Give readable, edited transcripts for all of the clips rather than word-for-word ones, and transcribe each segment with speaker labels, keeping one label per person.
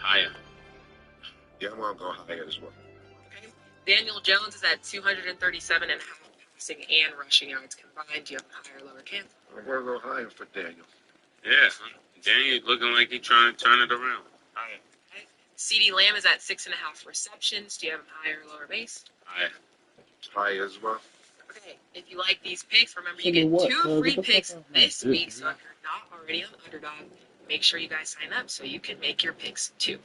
Speaker 1: Higher.
Speaker 2: Yeah, I'm gonna go higher as well.
Speaker 3: Okay. Daniel Jones is at 237 and a half passing and rushing yards combined. Do you have a higher or lower camp?
Speaker 2: I'm gonna go higher for Daniel.
Speaker 1: Yeah, Daniel looking like he's trying to turn it around. Higher.
Speaker 3: Okay. CeeDee Lamb is at 6.5 receptions. Do you have him higher or lower base?
Speaker 1: Higher.
Speaker 2: Higher as well.
Speaker 3: Okay. If you like these picks, remember you get 2 free picks this week. So if you're not already on Underdog, make sure you guys sign up so you can make your picks too.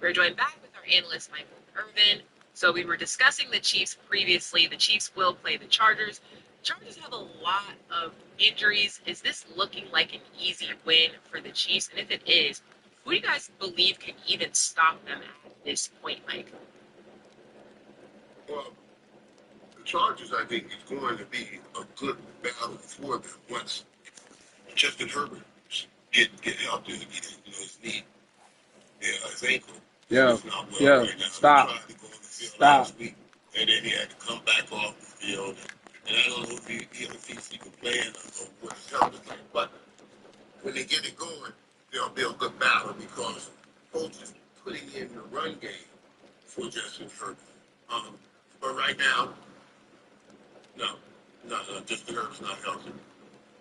Speaker 3: We're joined back with our analyst, Michael Irvin. So we were discussing the Chiefs previously. The Chiefs will play the Chargers. Chargers have a lot of injuries. Is this looking like an easy win for the Chiefs? And if it is, who do you guys believe can even stop them at this point, Mike?
Speaker 4: Well, the Chargers, I think, is going to be a good battle for them once Justin Herbert get healthy again. You know, his knee, his ankle.
Speaker 5: Yeah,
Speaker 4: is not well
Speaker 5: yeah.
Speaker 4: right now.
Speaker 5: Stop.
Speaker 4: He tried to go on the field
Speaker 5: Stop.
Speaker 4: last week, and then he had to come back off the field. And I don't know if he's even playing or what his health is like. But when they get it going, they'll be a good battle because coach is putting in the run game for Justin Herbert. But right now, no, Justin Herbert's not healthy.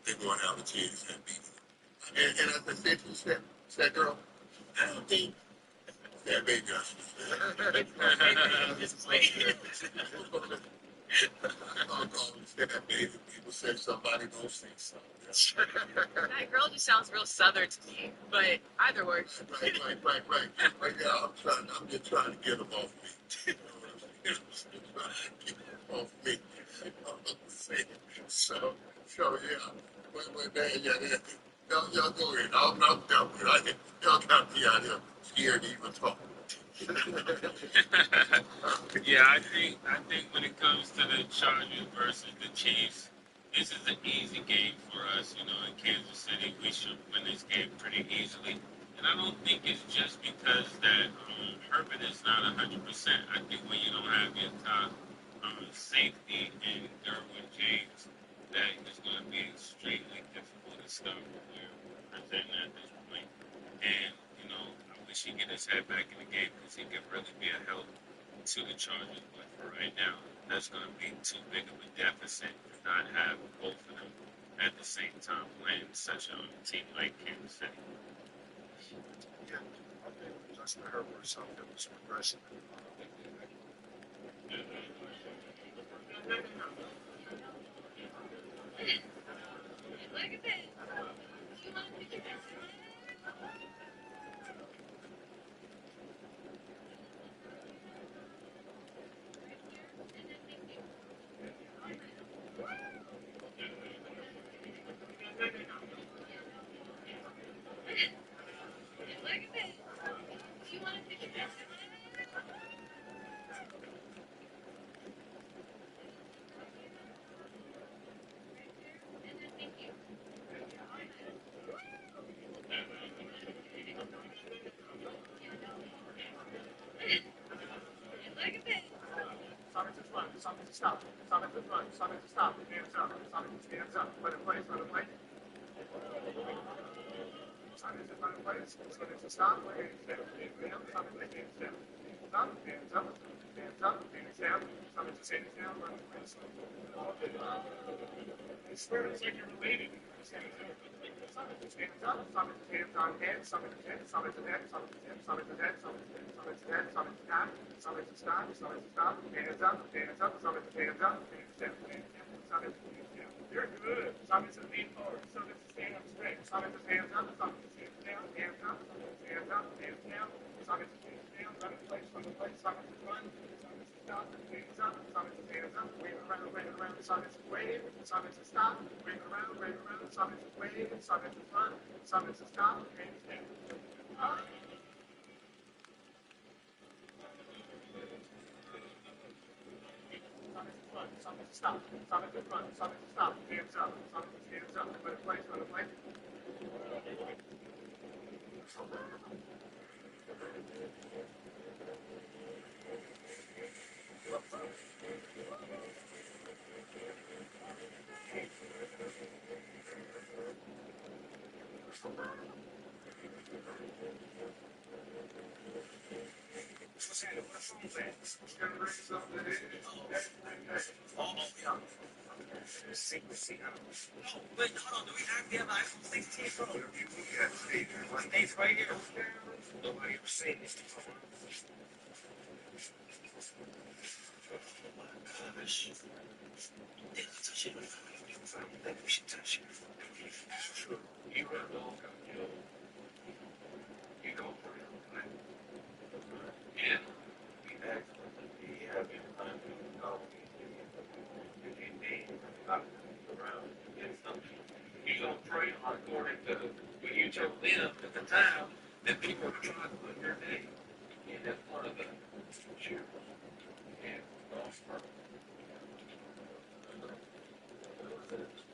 Speaker 4: They're going to have a chance at beating him. And as I said to that girl, I don't think that baby Justin. People say somebody gonna say something.
Speaker 3: That girl just sounds real southern to me, but either works.
Speaker 4: Right. Right now, I'm just trying to get them off me. You know what I'm saying? I'm trying to get them off me. You know what I'm saying? So yeah. But man, yeah. Y'all go ahead. I'm done with it. Y'all got me out here scared to even talk.
Speaker 1: Yeah, I think when it comes to the Chargers versus the Chiefs, this is an easy game for us. You know, in Kansas City, we should win this game pretty easily. And I don't think it's just because that Herbert is not 100%. I think when you don't have your top safety in Derwin James, that is going to be extremely difficult to stop what we're presenting at this point. And, you know, I wish he'd get his head back in the game because he could really be a help to the Chargers. But for right now, that's going to be too big of a deficit to not have both of them at the same time playing such a team like Kansas City.
Speaker 2: Yeah, I think Justin Herbert is something that was progressing.
Speaker 5: Something to stop. Something to run. Something to stop. Hands up. Something to hands up. Run in place. Run in place. Something to run in place. Something to stop. Hands down. Something to hands down. Hands up. Hands up. Hands up. Hands down. Something to hands down. Run in place. I swear it's like you're related. Something to hands up. Something to hands on head. Something to head. Something to head. Something to head. Something to head. Something to head. Something to head. Something to stop. Something to stop. Something to stop. Hands up. Hands up. Something to hands up. Hands down. Hands down. Something to hands down. You're good. Something to lean forward. Something to stand up straight. Something to hands up. Something to hands down. Hands up. Something to hands up. Hands down. Something to hands down. Run in place. Run in place. Something to run. Something to stop. Hands up. Something to hands up. Wave around. Wave around. Something to wave. Something to stop. Wave around. Wave around. Something to wave. Something to run. Something to stop. Hands down. Something to stop. Something to run. Something to stop. Hands up. Something to hands up. Run in place. Run in place. Secrecy. Oh, wait, hold on. Do we actually have an iPhone 16 Pro? It's right here. Nobody ever seen this before. Gosh. Yeah, touch it. I think we should touch it. Sure. You run along. You go for it. Yeah. We actually have been planning to go. Around and something. You don't pray according to what you told them at the time that people were trying to put your name. And that's one of the sure. And offer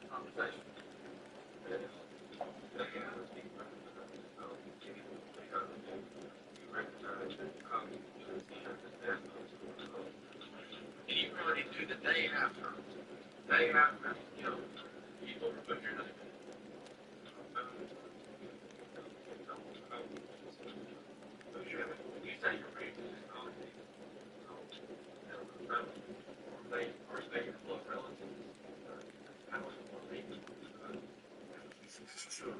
Speaker 5: conversation. You already knew the day after. Day after, you know, you go to put your name. You say you're ready to they look relative. I don't want to leave. Sure.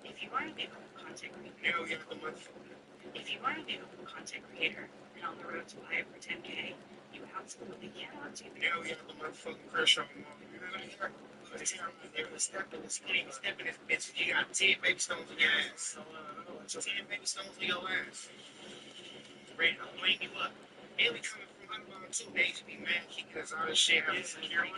Speaker 5: If you want to become a content creator, if you want to become a content creator and on the road to live for 10K, you absolutely cannot do that. Yeah, we have the motherfucking crush on them. You know what I mean? They were stepping this bitch. You got 10 baby stones in your ass. 10 baby stones in your ass. Ready to blame you up. And we coming from Huntsville too. They used to be mad because all this shit having security.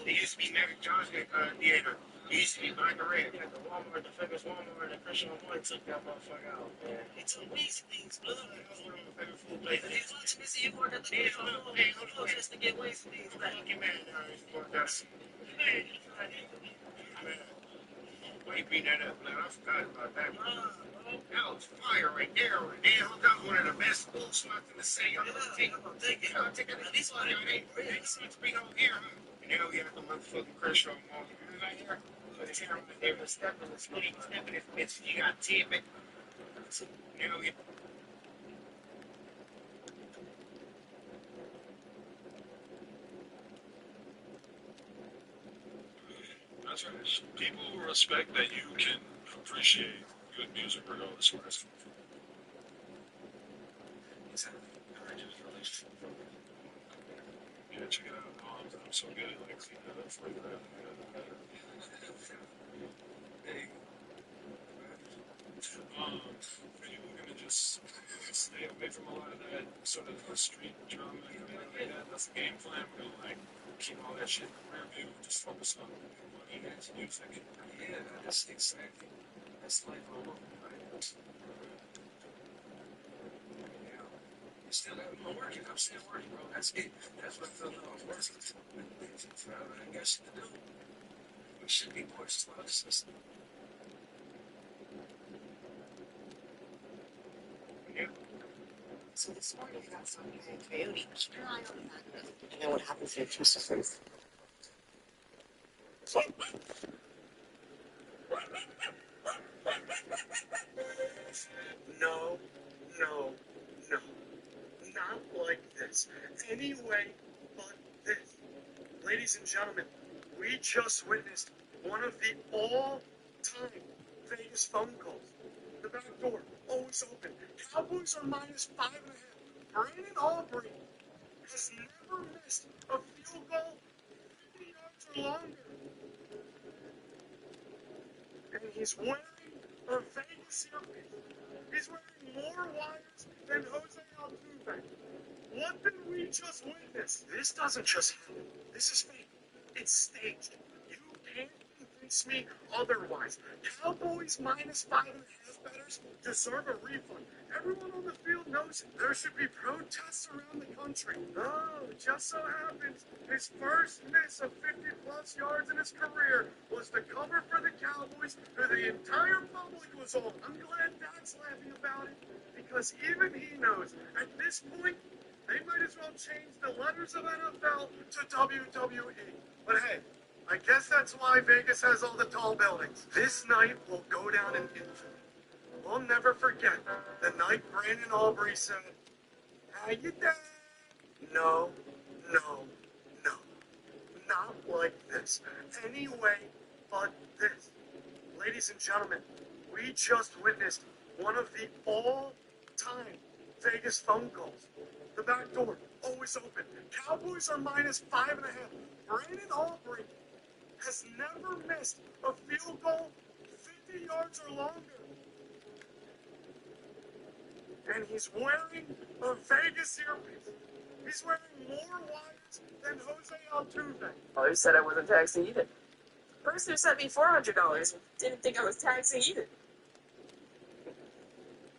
Speaker 5: They used to be mad at John's theater. He used to be behind the red. At the Walmart, the famous Walmart, and Christian Boy took that motherfucker out, man. He took these things, blood. That was one of my favorite food places. He's watching me see you work at the theater. Hey, hold on, just to get wasted. These fucking man, that's man. Why you beating that up, man? I forgot about that. That was fire right there. Damn, that was one of the best food spots in the city. I'm gonna take it. I'm gonna take it. This one, they spots big over here, huh? And now we have the motherfucking Crenshaw Mall. You right here? They were stepping this bitch. You got 10 minutes. Now we
Speaker 2: That's right. People will respect that you can appreciate good music regardless of where it's from.
Speaker 5: exactly. I just released.
Speaker 2: Yeah, check it out. I'm so good at like cleaning it up for you. Are you looking to just stay away from a lot of that sort of street drama and everything like that? That's the game plan. We're gonna like keep all that shit in the rear view and just focus on money and music.
Speaker 5: Yeah, that's exactly. That's life all over, right?
Speaker 2: Still I'm working. I'm still working, bro. That's it. That's what I feel now. I'm working. I got shit to do. We should be more slow. Yeah.
Speaker 3: So this morning I got something in Coyote. Keep your eye on that. And then what happens in a few seconds.
Speaker 2: No, no, no. Not like this. Anyway but this. Ladies and gentlemen, we just witnessed one of the all-time Vegas phone calls. The back door, always open. Cowboys are -5.5. Brandon Aubrey has never missed a field goal 50 yards or longer. And he's wearing a Vegas earpiece. He's wearing more wires than Jose Altuve. What did we just witness? This doesn't just happen. This is fake. It's staged. You can't convince me otherwise. Cowboys -5.5 bettors deserve a refund. Everyone on the field knows it. There should be protests around the country. Oh, just so happens his first miss of 50-plus yards in his career was the cover for the Cowboys, who the entire public was on. I'm glad Dad's laughing about it, because even he knows at this point, they might as well change the letters of NFL to WWE. But hey, I guess that's why Vegas has all the tall buildings. This night will go down in infamy. We'll never forget the night Brandon Aubrey said, "How you doing?" No, no, no. Not like this. Anyway but this. Ladies and gentlemen, we just witnessed one of the all-time Vegas phone calls. The back door, always open. Cowboys are -5.5. Brandon Aubrey has never missed a field goal 50 yards or longer. And he's wearing a Vegas earpiece. He's wearing more wires than Jose Altuve.
Speaker 3: Oh, you said I wasn't taxing either. Person who sent me $400 didn't think I was taxing either.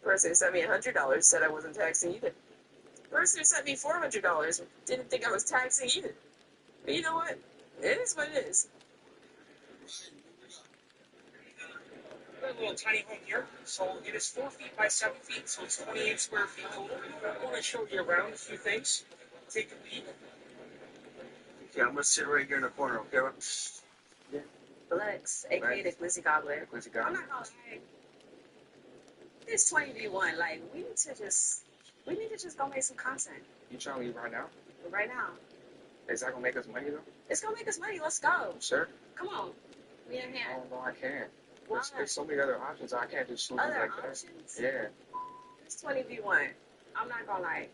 Speaker 3: Person who sent me $100 said I wasn't taxing either. Person who sent me $400 didn't think I was taxing either. But you know what? It is what it is.
Speaker 5: Got a little tiny home here, so it is 4 feet by 7 feet, so it's 28 square feet total. I want to show you around a few things. Take a peek.
Speaker 2: Yeah, I'm gonna sit right here in the corner, okay?
Speaker 3: Yeah. Flex, aka the Glizzy Gobbler.
Speaker 2: Glizzy
Speaker 3: I'm
Speaker 2: Gobbler.
Speaker 3: not gonna lie. This 20v1, like, we need to just go make some content.
Speaker 2: You trying to leave right now?
Speaker 3: Right now.
Speaker 2: Is that gonna make us money though?
Speaker 3: It's gonna make us money. Let's go.
Speaker 2: Sure.
Speaker 3: Come on. We in here.
Speaker 2: Oh no, I can't.
Speaker 3: Why?
Speaker 2: There's so many other options. I can't just shoot
Speaker 3: Other
Speaker 2: like
Speaker 3: options?
Speaker 2: that. Yeah.
Speaker 3: It's 20v1. I'm not gonna lie.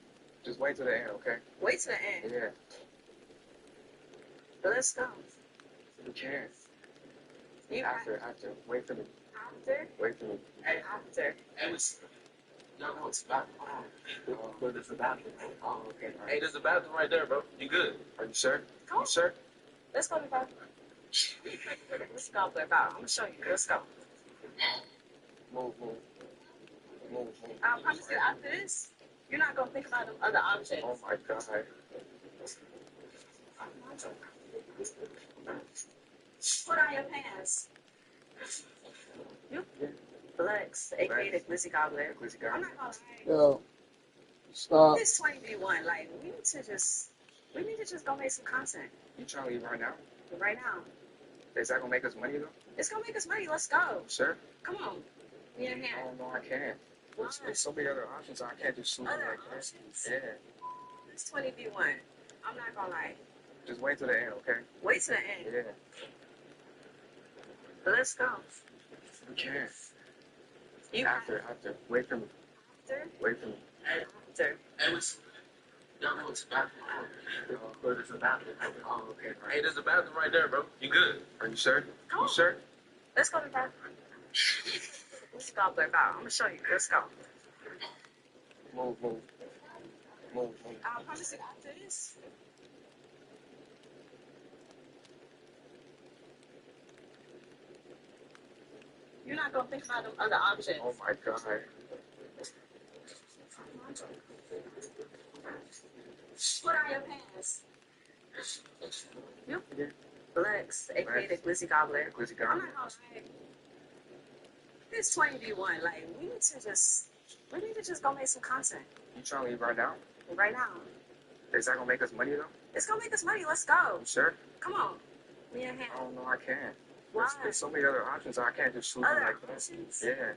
Speaker 2: Just wait till the end, okay?
Speaker 3: Wait till the end.
Speaker 2: Yeah.
Speaker 3: But let's go.
Speaker 2: We can't.
Speaker 3: You
Speaker 2: After. Wait for me.
Speaker 3: After?
Speaker 2: Wait for me.
Speaker 3: After.
Speaker 6: Hey, y'all know it's about.
Speaker 2: Where there's the bathroom. Oh, okay. All
Speaker 6: Hey,
Speaker 2: right.
Speaker 6: there's a bathroom right there, bro. You good?
Speaker 2: Are you sure?
Speaker 3: Come on.
Speaker 2: You sure?
Speaker 3: Let's go to the bathroom. Let's go, Blair. I'm gonna show you. Let's go.
Speaker 2: Move.
Speaker 3: I promise you, after this, you're not gonna think about them other options.
Speaker 2: Oh my god.
Speaker 3: Put on your pants. You Flex, aka the Glizzy Gobbler.
Speaker 2: Glizzy
Speaker 3: I'm
Speaker 2: Gobbler.
Speaker 3: not gonna lie.
Speaker 7: Yo, stop.
Speaker 3: This 20v1, like, we need to just go make some content.
Speaker 2: You trying to leave right now?
Speaker 3: Right now.
Speaker 2: Is that gonna make us money though?
Speaker 3: It's gonna make us money. Let's go.
Speaker 2: Sure.
Speaker 3: Come on. We in here.
Speaker 2: Oh no, I can't. There's so many other options. I can't just shoot
Speaker 3: Other
Speaker 2: like that.
Speaker 3: options?
Speaker 2: Yeah.
Speaker 3: It's 20v1. I'm not gonna lie.
Speaker 2: Just wait till the end, okay?
Speaker 3: Wait till the end.
Speaker 2: Yeah.
Speaker 3: But let's go.
Speaker 2: We can't.
Speaker 3: You
Speaker 2: After. Wait for me.
Speaker 3: after?
Speaker 2: Wait for me.
Speaker 3: After.
Speaker 6: Hey, y'all know it's about.
Speaker 2: Where there's the bathroom. Oh, okay. All
Speaker 6: Hey,
Speaker 2: right.
Speaker 6: there's a bathroom right there, bro. You good?
Speaker 2: Are you sure?
Speaker 3: Come
Speaker 2: You
Speaker 3: on.
Speaker 2: sure?
Speaker 3: Let's go to the bathroom. Let's go, Blair. I'm gonna show you. Let's go.
Speaker 2: Move.
Speaker 3: I promise you, after this,
Speaker 8: You're not gonna think about them other options.
Speaker 5: Oh my God.
Speaker 8: What are your pants? You Lex, aka the Glizzy Gobbler.
Speaker 5: Glizzy
Speaker 8: I'm
Speaker 5: Gobbler.
Speaker 8: not gonna lie. It's 20v1. Like, we need to just go make some content.
Speaker 5: You trying to leave right now?
Speaker 8: Right now.
Speaker 5: Is that gonna make us money though?
Speaker 8: It's gonna make us money. Let's go.
Speaker 5: You sure?
Speaker 8: Come on. Me and him.
Speaker 5: Oh no, I can't.
Speaker 8: Why?
Speaker 5: There's so many other options. I can't just choose
Speaker 8: Other
Speaker 5: like that.
Speaker 8: options?
Speaker 5: Yeah.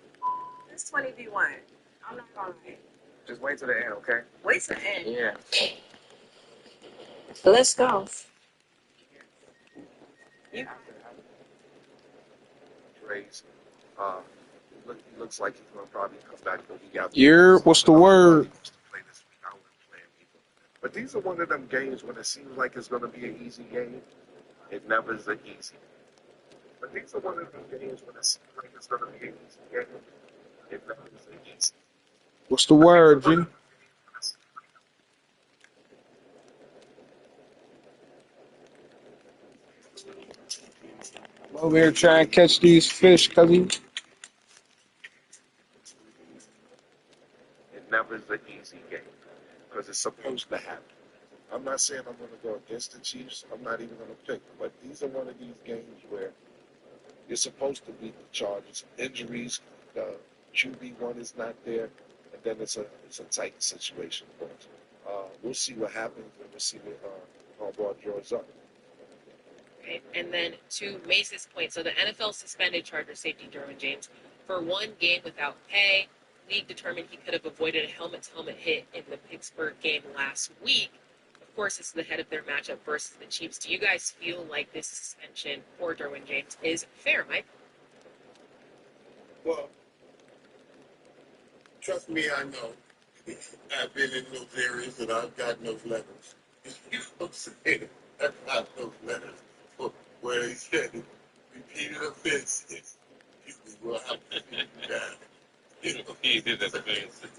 Speaker 8: It's 20v1. I'm not gonna lie.
Speaker 5: Just wait till the end, okay?
Speaker 8: Wait till the end.
Speaker 5: Yeah.
Speaker 8: Let's go. You
Speaker 5: Praise. Looks like he's gonna probably come back the week after.
Speaker 7: What's the word?
Speaker 5: Play this week. I wouldn't play him either. But these are one of them games when it seems like it's gonna be an easy game. It never is an easy. But these are one of them games when it seems like it's gonna be an easy game. It never is an easy.
Speaker 7: What's the word, G? I'm over here trying to catch these fish, cuzzy.
Speaker 5: It never is an easy game because it's supposed to happen. I'm not saying I'm going to go against the Chiefs. I'm not even going to pick. But these are one of these games where you're supposed to beat the Chargers. Injuries, the QB1 is not there, and then it's a tight situation for us. We'll see what happens, and we'll see what Harbaugh draws up.
Speaker 3: Okay. And then to Mace's point, so the NFL suspended Charger safety Derwin James for 1 game without pay. League determined he could have avoided a helmet-to-helmet hit in the Pittsburgh game last week. Of course, it's the head of their matchup versus the Chiefs. Do you guys feel like this suspension for Derwin James is fair, Mike?
Speaker 4: Well, trust me, I know. I've been in those areas and I've gotten those letters. You know what I'm saying? I've got those letters where he said repeated offenses. You will have to be down.
Speaker 1: Repeated offenses.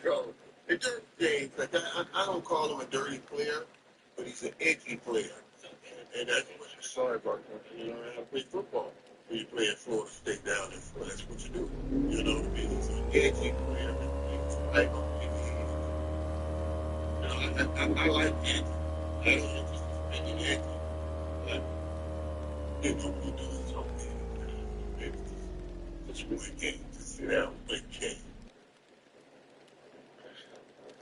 Speaker 4: So, the Dirty James, like I don't call him a dirty player, but he's an edgy player. And that's what you
Speaker 5: Sorry about that.
Speaker 4: learn how to play football. When you play at Florida State down in Florida, that's what you do. You know what I mean? He's an edgy player. He's right on the edge. You know, I like edgy. I don't interest in being edgy. But you know what you do is okay. Maybe just win game. Just sit down and play the game.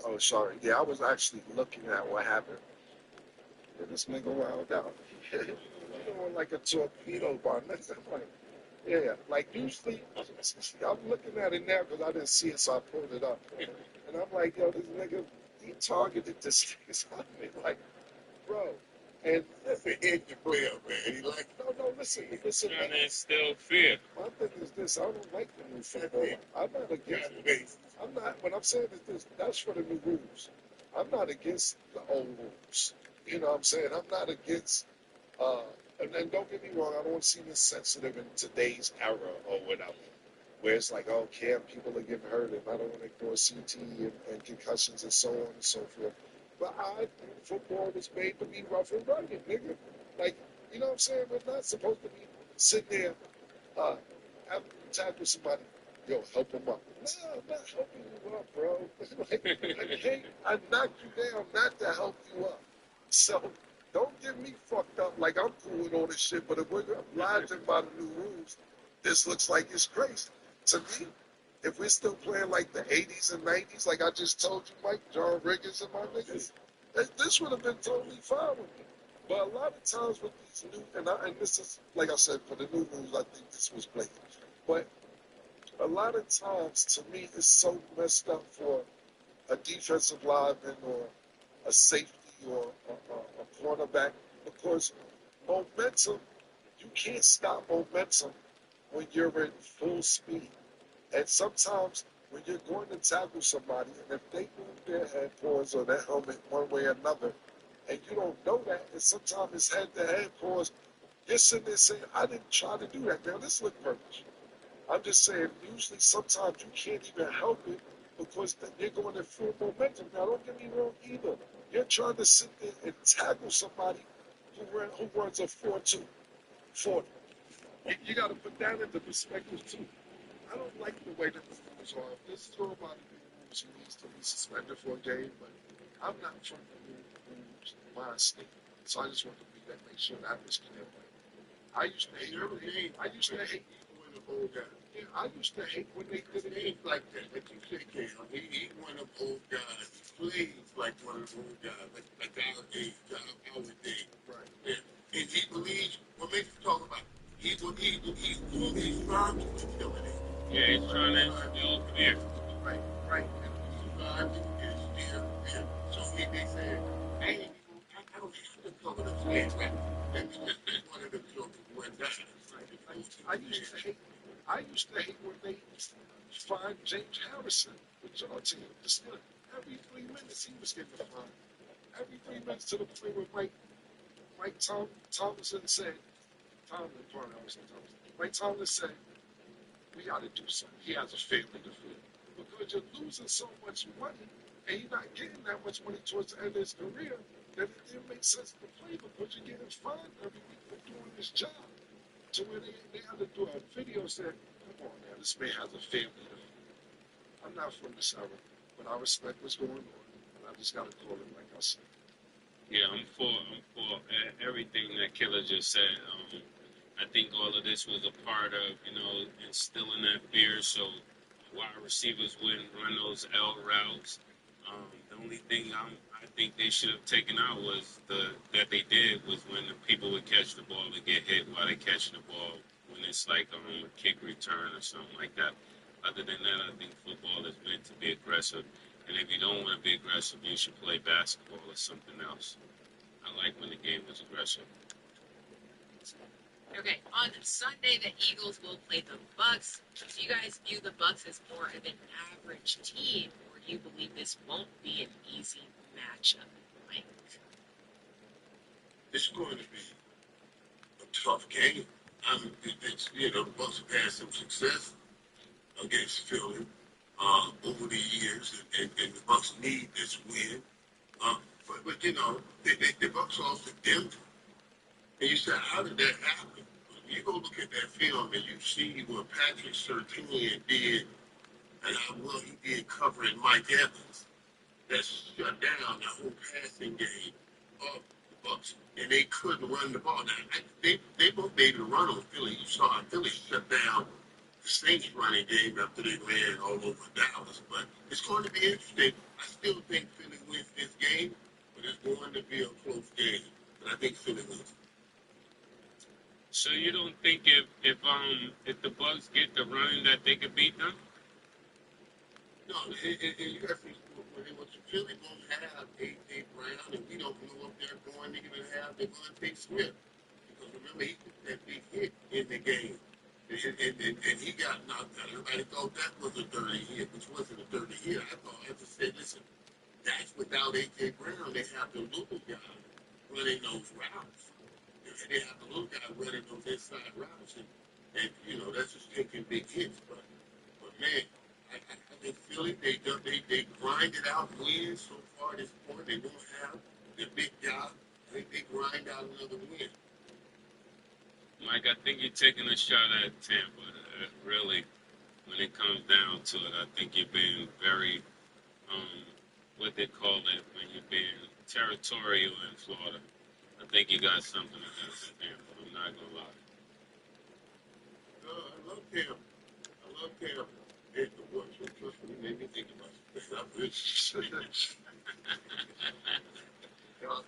Speaker 5: Oh, sorry. Yeah, I was actually looking at what happened. Yeah, this nigga wound out. Going like a torpedo by nothing. Like, yeah, like usually, I'm looking at it now because I didn't see it, so I pulled it up. And I'm like, yo, this nigga, he targeted this nigga's on me. Like, bro. And
Speaker 4: That's an edgy player, man. He like,
Speaker 5: no, listen.
Speaker 1: Trying to instill fear.
Speaker 5: My thing is this: I don't like the new football. I'm not against it. I'm not. What I'm saying is this: that's for the new rules. I'm not against the old rules. You know what I'm saying? I'm not against. And don't get me wrong. I don't want to seem insensitive in today's era or whatever, where it's like, oh, people are getting hurt, and I don't want to ignore CT and concussions and so on and so forth. But I think football was made to be rough and rugged, nigga. Like, you know what I'm saying? We're not supposed to be sitting there having to tackle somebody. Yo, help him up. No, I'm not helping you up, bro. I knocked you down not to help you up. So don't get me fucked up like I'm cool with all this shit, but if we're obliging by the new rules, this looks like it's crazy. To me, if we're still playing like the 80s and 90s, like I just told you, Mike, John Riggins and my niggas, this would have been totally fine with me. But a lot of times with these new, and this is, like I said, for the new rules, I think this was blatant. But a lot of times, to me, it's so messed up for a defensive lineman or a safety or a cornerback because momentum, you can't stop momentum when you're in full speed. And sometimes when you're going to tackle somebody, and if they move their head pause or their helmet one way or another, and you don't know that, and sometimes it's head-to-head pause, you're sitting there saying, I didn't try to do that. Now, this looked purpose. I'm just saying, usually sometimes you can't even help it because you're going in full momentum. Now, don't get me wrong either. You're trying to sit there and tackle somebody who runs a 4.2, 40.
Speaker 2: You got to put that into perspective too. I don't like the way that the rules are. If this is all about the rules, he needs to be suspended for a game, but I'm not from the rules mindset. So I just want to make sure that was clear. I used to hate
Speaker 4: when the old guy.
Speaker 2: yeah, I used to hate when they did it.
Speaker 4: Games like that, like you say, Cam. He one of them old guys. He plays like one of them old guys, like our age, our day.
Speaker 2: Right.
Speaker 4: Yeah. And he believes what makes you talk about. He's trying to intimidate.
Speaker 1: Yeah, he's trying to instill fear.
Speaker 2: Right, right.
Speaker 4: He's trying to instill fear. So they said, hey, I don't have to cover the flag, right? And that's one of the jokes went down.
Speaker 2: I used to hate when they fined James Harrison with your team. Just every 3 minutes he was getting a fine. Every 3 minutes to the point where Mike Tomlinson said, Mike Tomlinson said, we got to do something. He has a family to feed. Because you're losing so much money and you're not getting that much money towards the end of his career, that it didn't make sense to play because you're getting fined every week for doing this job. To where they had to do a video saying, come on man, this man has a family to feed. I'm not from this era, but I respect what's going on. And I just got to call it like I said.
Speaker 1: Yeah, I'm for everything that Killer just said. I think all of this was a part of, instilling that fear so wide receivers wouldn't run those L routes. The only thing I think they should have taken out was that they did was when the people would catch the ball and get hit while they catch the ball when it's like a kick return or something like that. Other than that, I think football is meant to be aggressive. And if you don't want to be aggressive, you should play basketball or something else. I like when the game was aggressive.
Speaker 3: Okay, on Sunday the Eagles will play the Bucks. Do you guys view the Bucks as more of an average team, or do you believe this won't be an easy matchup? Mike?
Speaker 4: It's going to be a tough game. The Bucks have had some success against Philly over the years, and the Bucks need this win. But the Bucks lost to Denver, and you said, how did that happen? You go look at that film and you see what Patrick Surtain did and how well he did covering Mike Evans. That shut down the whole passing game of the Bucks, and they couldn't run the ball. Now, they both made able to run on Philly. You saw how Philly shut down the Saints running game after they ran all over Dallas. But it's going to be interesting. I still think Philly wins this game, but it's going to be a close game. But I think Philly wins.
Speaker 1: So you don't think if the Bucks get the running that they could beat them?
Speaker 4: No, and you got to what Philly won't have A.J. Brown, and we don't know if they're going to even have Devontae Smith. Because remember, he took that big hit in the game. And he got knocked out. Everybody thought that was a dirty hit, which wasn't a dirty hit. I just said, listen, that's without A.J. Brown. They have the little guy running those routes. And they have the little guy running those inside routes. And that's just taking big hits. But man, I think Philly, they grinded out wins so far this point. They don't have the big guy. I think they grind out another win.
Speaker 1: Mike, I think you're taking a shot at Tampa. Really, when it comes down to it, I think you're being very, what they call it, when you're being territorial in Florida. I think you got something against Tampa. I'm not going to lie.
Speaker 4: I love Tampa. Hey, the one trust me, made me think about it. I'm rich. Hey, y'all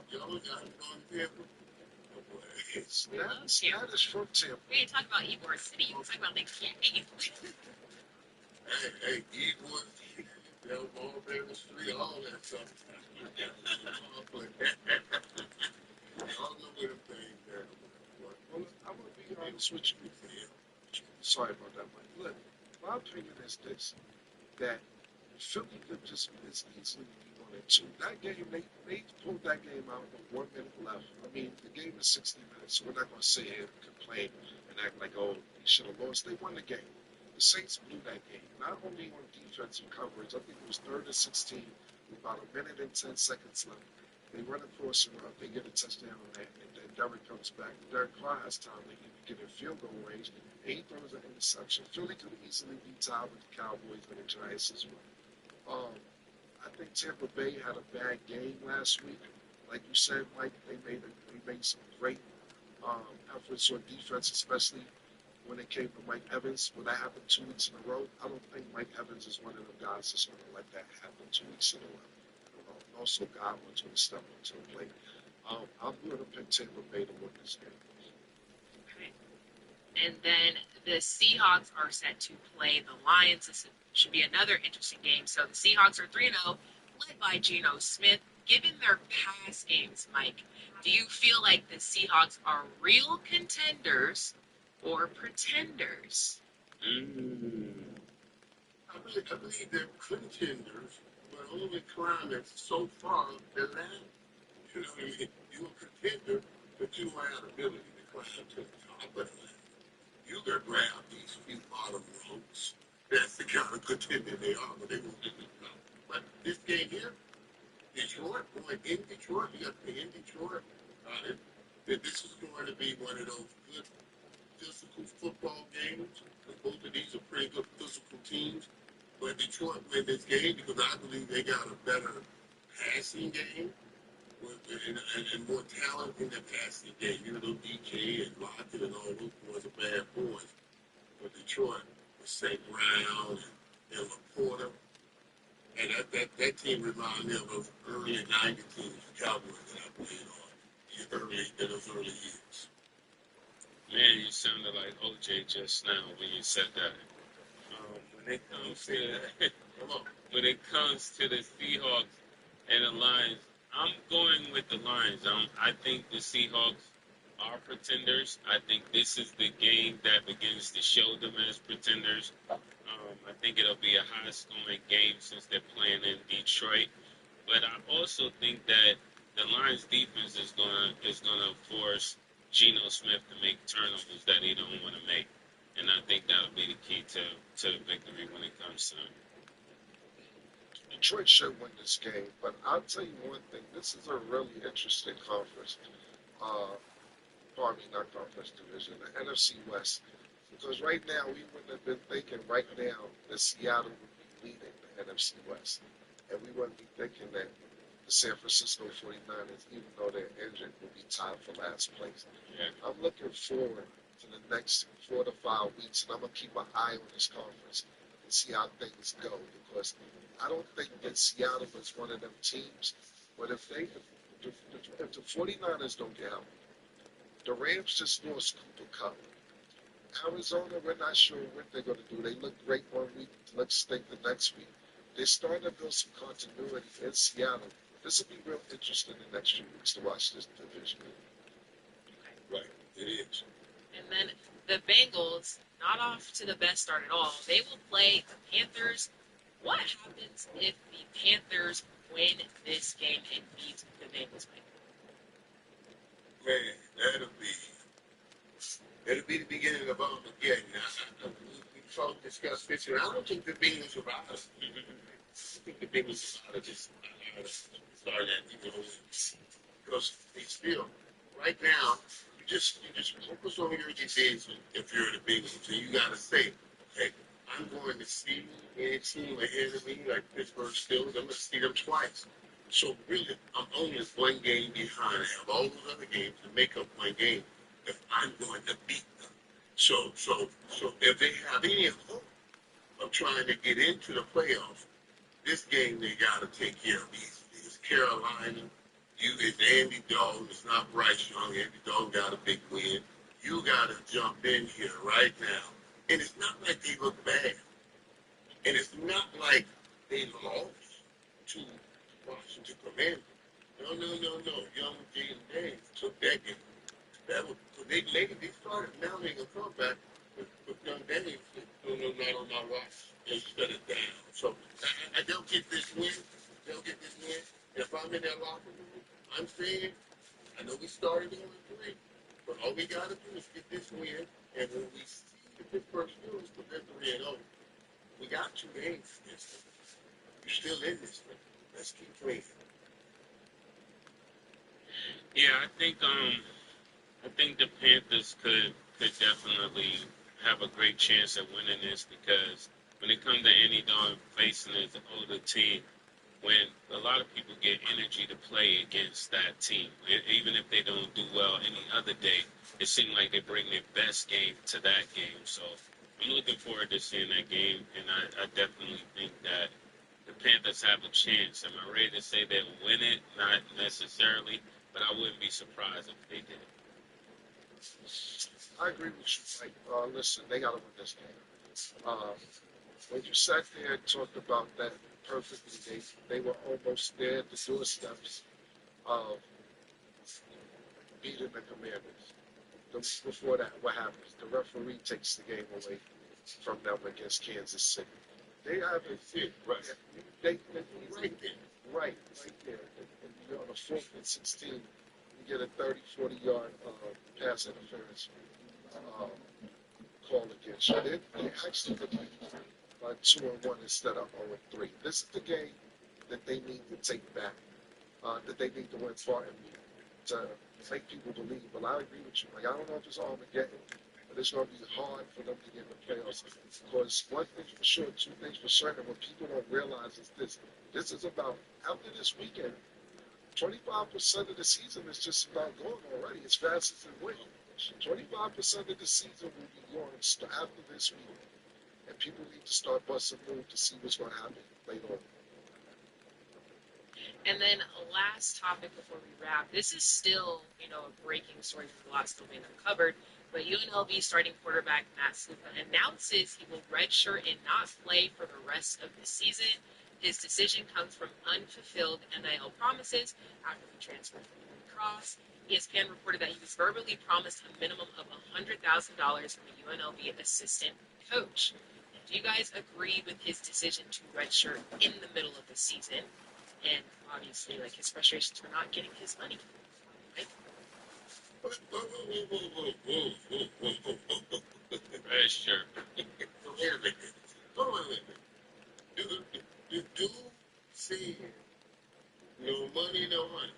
Speaker 4: got him going to Tampa.
Speaker 2: That is from Tampa.
Speaker 3: We ain't talking about Ybor City. We're talking about the game.
Speaker 4: Hey, Ybor, Del Mulberry Street, all that stuff. Y'all know where the thing there.
Speaker 2: Well, I'm going to be honest with you. Sorry about that, Mike. Look, my opinion is this, that Philly could just as easily be on it too. That game, they pulled that game out with 1 minute left. I mean, the game is 60 minutes, so we're not going to sit here and complain and act like, oh, they should have lost. They won the game. The Saints blew that game, not only on defensive coverage. I think it was 3rd and 16 with about 1 minute and 10 seconds left. They run across the route, they get a touchdown on that, and then
Speaker 9: Derek comes back. Derek Carr has time to even get in field goal range. And he throws an interception. Philly could easily be tied with the Cowboys and the Giants as well. I think Tampa Bay had a bad game last week. Like you said, Mike, they made some great efforts on defense, especially when it came to Mike Evans. When that happened 2 weeks in a row, I don't think Mike Evans is one of them guys that's going to let that happen 2 weeks in a row. Also, Godwin's going to step onto the plate. I'm going to pick Tampa Bay to win this game.
Speaker 3: Okay. And then the Seahawks are set to play the Lions. This should be another interesting game. So the Seahawks are 3-0, led by Geno Smith. Given their past games, Mike, do you feel like the Seahawks are real contenders or pretenders?
Speaker 4: I believe they're contenders, but only climbing so far the ladder. You know what I mean? You're a contender, but you don't have the ability to climb to the top of the ladder. You got to grab these few bottom rungs. That's the kind of contender they are, but they won't do it. But this game here, Detroit, going in Detroit, you got to play in Detroit. This is going to be one of those good physical football games. Both of these are pretty good physical teams. But Detroit win this game because I believe they got a better passing game and more talent in the passing game. You know, DK and Lockett and all those boys are bad boys. But Detroit with St. Brown and Laporta. And that team reminds me of those early 90 teams, the Cowboys that I played on in those early years.
Speaker 1: Man, you sounded like OJ just now when you said that. When it comes to the Seahawks and the Lions, I'm going with the Lions. I think the Seahawks are pretenders. I think this is the game that begins to show them as pretenders. I think it'll be a high-scoring game since they're playing in Detroit. But I also think that the Lions' defense is gonna force Geno Smith to make turnovers that he don't want to make, and I think that'll be the key to victory when it comes to them.
Speaker 9: Detroit should win this game, but I'll tell you one thing. This is a really interesting conference. Pardon me, not conference division, the NFC West. Because right now, we wouldn't have been thinking right now that Seattle would be leading the NFC West. And we wouldn't be thinking that the San Francisco 49ers, even though they're injured, will be tied for last place.
Speaker 1: Yeah.
Speaker 9: I'm looking forward to the next 4 to 5 weeks, and I'm going to keep an eye on this conference and see how things go. Because I don't think that Seattle is one of them teams, but if the 49ers don't get healthy, the Rams just lost Cooper Kupp. Arizona, we're not sure what they're going to do. They look great one week, let's stink the next week. They're starting to build some continuity in Seattle. This will be real interesting the next few weeks to watch this division.
Speaker 4: Right, it is.
Speaker 3: And then the Bengals, not off to the best start at all. They will play the Panthers. What happens if the Panthers win this game and beat the Bengals?
Speaker 4: Man, that'll be the beginning of Armageddon. We discussed this, and I don't think the Bengals are out of it. I think the Bengals are out of this. Start that, because they still, right now, you just focus on your division if you're the Bengals, and you got to say, okay, I'm going to see any team ahead of me, like Pittsburgh Steelers. I'm going to see them twice. So really, I'm only one game behind. I have all those other games to make up one game if I'm going to beat them. So if they have any hope of trying to get into the playoffs, this game they got to take care of easily. It's Carolina. It's Andy Dalton. It's not Bryce Young. Andy Dalton got a big win. You got to jump in here right now. And it's not like they look bad. And it's not like they lost to Washington Commanders. No. Young Jaden Daniels took that game. That was, they started mounting a comeback with young Daniels. No, not on my watch. They shut it down. So they'll get this win. And if I'm in that locker room, I'm saying, I know we started 0-3, but all we got to do is get this win. And when we see the Pittsburgh Steelers put that 3-0, we got 2 games against them. You're still in this thing. Let's keep playing.
Speaker 1: Yeah, I think I think the Panthers could definitely have a great chance at winning this because when it comes to Andy Dalton facing his older team, when a lot of people get energy to play against that team, even if they don't do well any other day, it seems like they bring their best game to that game. So I'm looking forward to seeing that game, and I definitely think that the Panthers have a chance. Am I ready to say they'll win it? Not necessarily, but I wouldn't be surprised if they did.
Speaker 9: I agree with you, Mike. Listen, they got to win this game. When you sat there and talked about that perfectly, they were almost there at the doorsteps of beating the Commanders. The week before that, what happens? The referee takes the game away from them against Kansas City. They have it fit, right? They right there. Right there. And you're on a 4th and 16. You get a 30, 40-yard pass interference call against you. They actually could be 2-1 instead of 0-3. This is the game that they need to take back, that they need to win for to make people believe. But I agree with you. Like, I don't know if it's Armageddon, but it's going to be hard for them to get in the playoffs. Because one thing for sure, two things for certain, what people don't realize is this. This is about, after this weekend, 25% of the season is just about going already as fast as it went. 25% of the season will be going after this week. And people need to start busting move to see what's going to happen later on.
Speaker 3: And then last topic before we wrap. This is still, a breaking story with a lot still being uncovered. But UNLV starting quarterback Matt Sluka announces he will redshirt and not play for the rest of the season. His decision comes from unfulfilled NIL promises after he transferred from Holy Cross. ESPN reported that he was verbally promised a minimum of $100,000 from a UNLV assistant coach. Do you guys agree with his decision to redshirt in the middle of the season? And obviously, his frustrations for not getting his money. Right?
Speaker 1: Sure.
Speaker 4: Wait a minute. The dude said, no money, no money.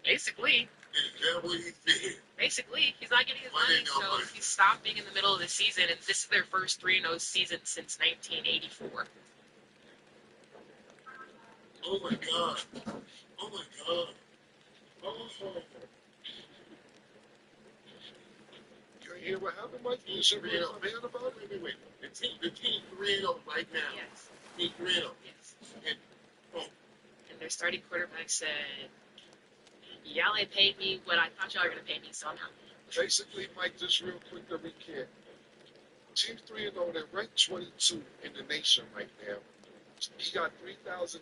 Speaker 3: Basically.
Speaker 4: Is that what he said?
Speaker 3: Basically, he's not getting his money, so he's stopping in the middle of the season, and this is their first 3-0 season since 1984.
Speaker 4: Oh my God. Oh my God. Oh.
Speaker 9: You hear what happened, Mike? You should read up man about it.
Speaker 4: Wait. The team 3-0 right now.
Speaker 3: Yes.
Speaker 4: Team 3-0.
Speaker 3: Yes. And their starting quarterback said, y'all ain't paid me what I thought y'all were going to pay me, so I'm out.
Speaker 9: Basically, Mike, just real quick to recap. Team 3-0, they're ranked 22 in the nation right now. He got $3,000,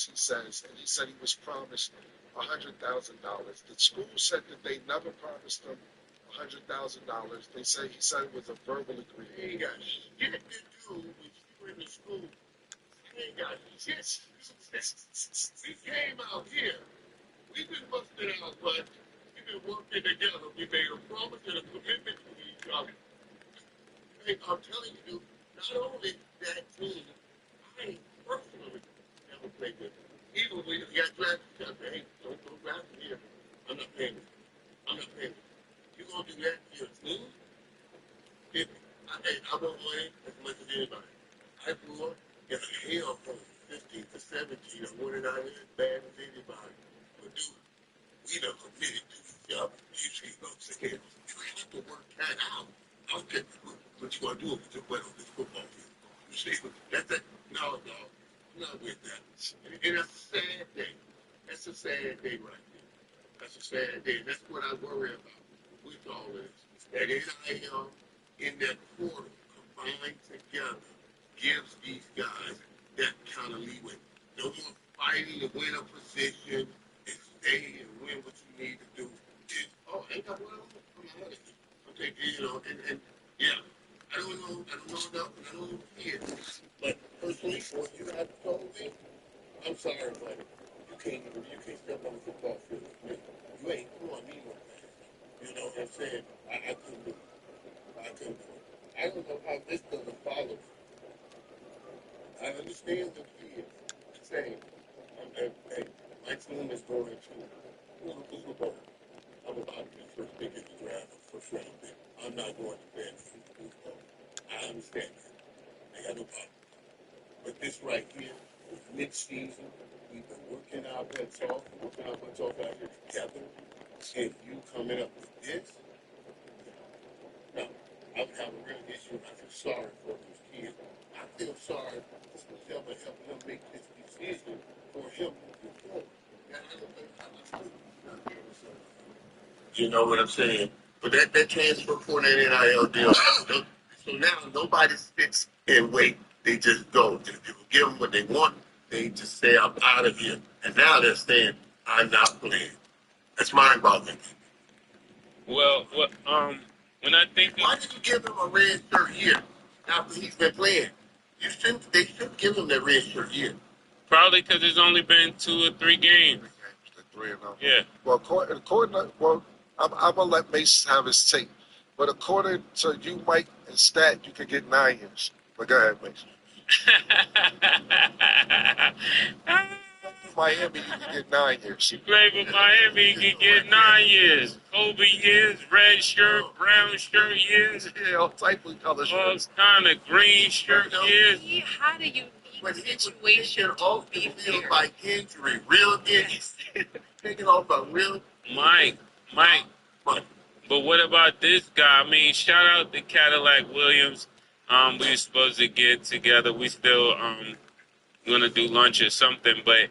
Speaker 9: he says, and he said he was promised $100,000. The school said that they never promised him $100,000. He said it was a verbal agreement.
Speaker 4: He ain't got shit to do when you were in the school. He ain't got shit. We came out here. We've been busting our butt. We've been working together. We made a promise and a commitment to each other. Hey, I'm telling you, not only that team, I personally never played with them. Even when you got drafted, I said, hey, don't go draft me here. I'm not paying you. You gonna do that to your team? I won't win as much as anybody. I grew up in a hell from 15 to 17. I wanted out here as bad as anybody. But dude, we done committed to each other. You see what I'm saying? You have to work that out. I don't care what you gonna do with your butt on this football field. You see, that's it. No, I'm not with that. And that's a sad day. That's a sad day right there. That's a sad day. That's what I worry about with all this. That NIL in that quarter combined together gives these guys that kind of leeway. No more fighting to win a position and stay and win what you need to do. Ain't got one of them? I'm out of here. Okay, and yeah, I don't know enough, and I don't know here. But personally, what you have told me, I'm sorry, buddy. You can't step on the football field with me. You ain't throwing me no man. You know what I'm saying? I couldn't do it. I don't know how this doesn't follow. I understand the kids saying, hey, my team is going to want to lose the ball. I'm about to be first pick in the draft, first round pick. I'm not going to bed for the ball. I understand that. I got no problem. But this right here, mid-season, we've been working our butts off, out here together. And you coming up with this, no, I would have a real issue. I feel sorry for those kids. I feel sorry for whoever helped him make this decision for him moving forward. And I don't think I was You know what I'm saying? But that transfer for that NIL deal, so now nobody sits and wait. They just go. If you give them what they want, they just say, I'm out of here. And now they're saying, I'm not playing. That's mind-boggling.
Speaker 1: Well, when I think
Speaker 4: Why did you give him a red shirt year after he's been playing? They should give him that red shirt year.
Speaker 1: probably because it's only been 2 or 3 games.
Speaker 9: 3-0.
Speaker 1: Yeah.
Speaker 9: Well, according to, I'm gonna let Mace have his take, but according to you, Mike, and Stat, you could get 9 years. But go ahead, Mace. Miami, you can get 9 years.
Speaker 1: Great for Miami, you can get 9 years. Kobe years, red shirt, brown shirt years,
Speaker 9: Yeah, all type of color
Speaker 1: all
Speaker 9: shirts.
Speaker 1: kind of green shirt years.
Speaker 3: He had a unique
Speaker 4: But he was
Speaker 3: situation
Speaker 4: taken
Speaker 3: to
Speaker 4: off
Speaker 3: be
Speaker 4: the field
Speaker 3: fair.
Speaker 4: by injury, real injury. Taken off by real
Speaker 1: Mike,
Speaker 4: but
Speaker 1: but what about this guy? I mean, shout out to Cadillac Williams. We were supposed to get together. We still gonna do lunch or something, but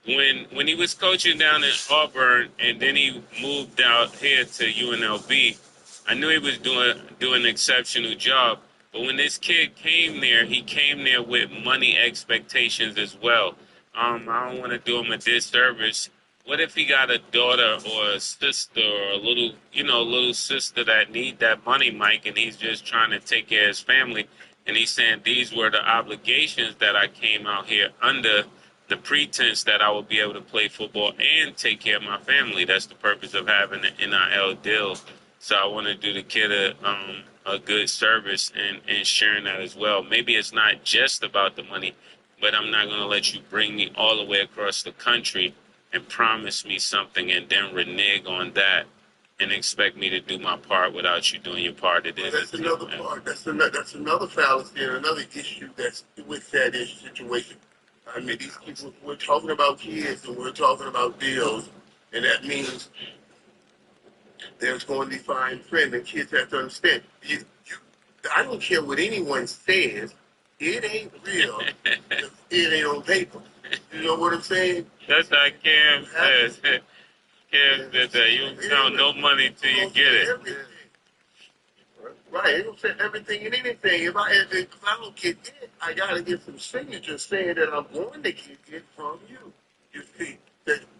Speaker 1: when he was coaching down in Auburn and then he moved out here to UNLV, I knew he was doing an exceptional job. But when this kid came there, he came there with money expectations as well. I don't want to do him a disservice. What if he got a daughter or a sister or a little sister that need that money, Mike, and he's just trying to take care of his family, and he's saying these were the obligations that I came out here under, the pretense that I would be able to play football and take care of my family. That's the purpose of having an NIL deal. So I want to do the kid a good service and sharing that as well. Maybe it's not just about the money, but I'm not going to let you bring me all the way across the country and promise me something and then renege on that and expect me to do my part without you doing your part.
Speaker 4: that's another part. That's another fallacy and another issue that's with that situation. I mean, these people, we're talking about kids and we're talking about deals, and that means there's going to be fine print, and kids have to understand. I don't care what anyone says, it ain't real if it ain't on paper. You know what I'm saying?
Speaker 1: That's how Cam says. Cam said that you don't count no money till you get it.
Speaker 4: Everything. Right, it'll say everything and anything. If I don't get it, I gotta get some signatures saying that I'm going to get it from you. You see,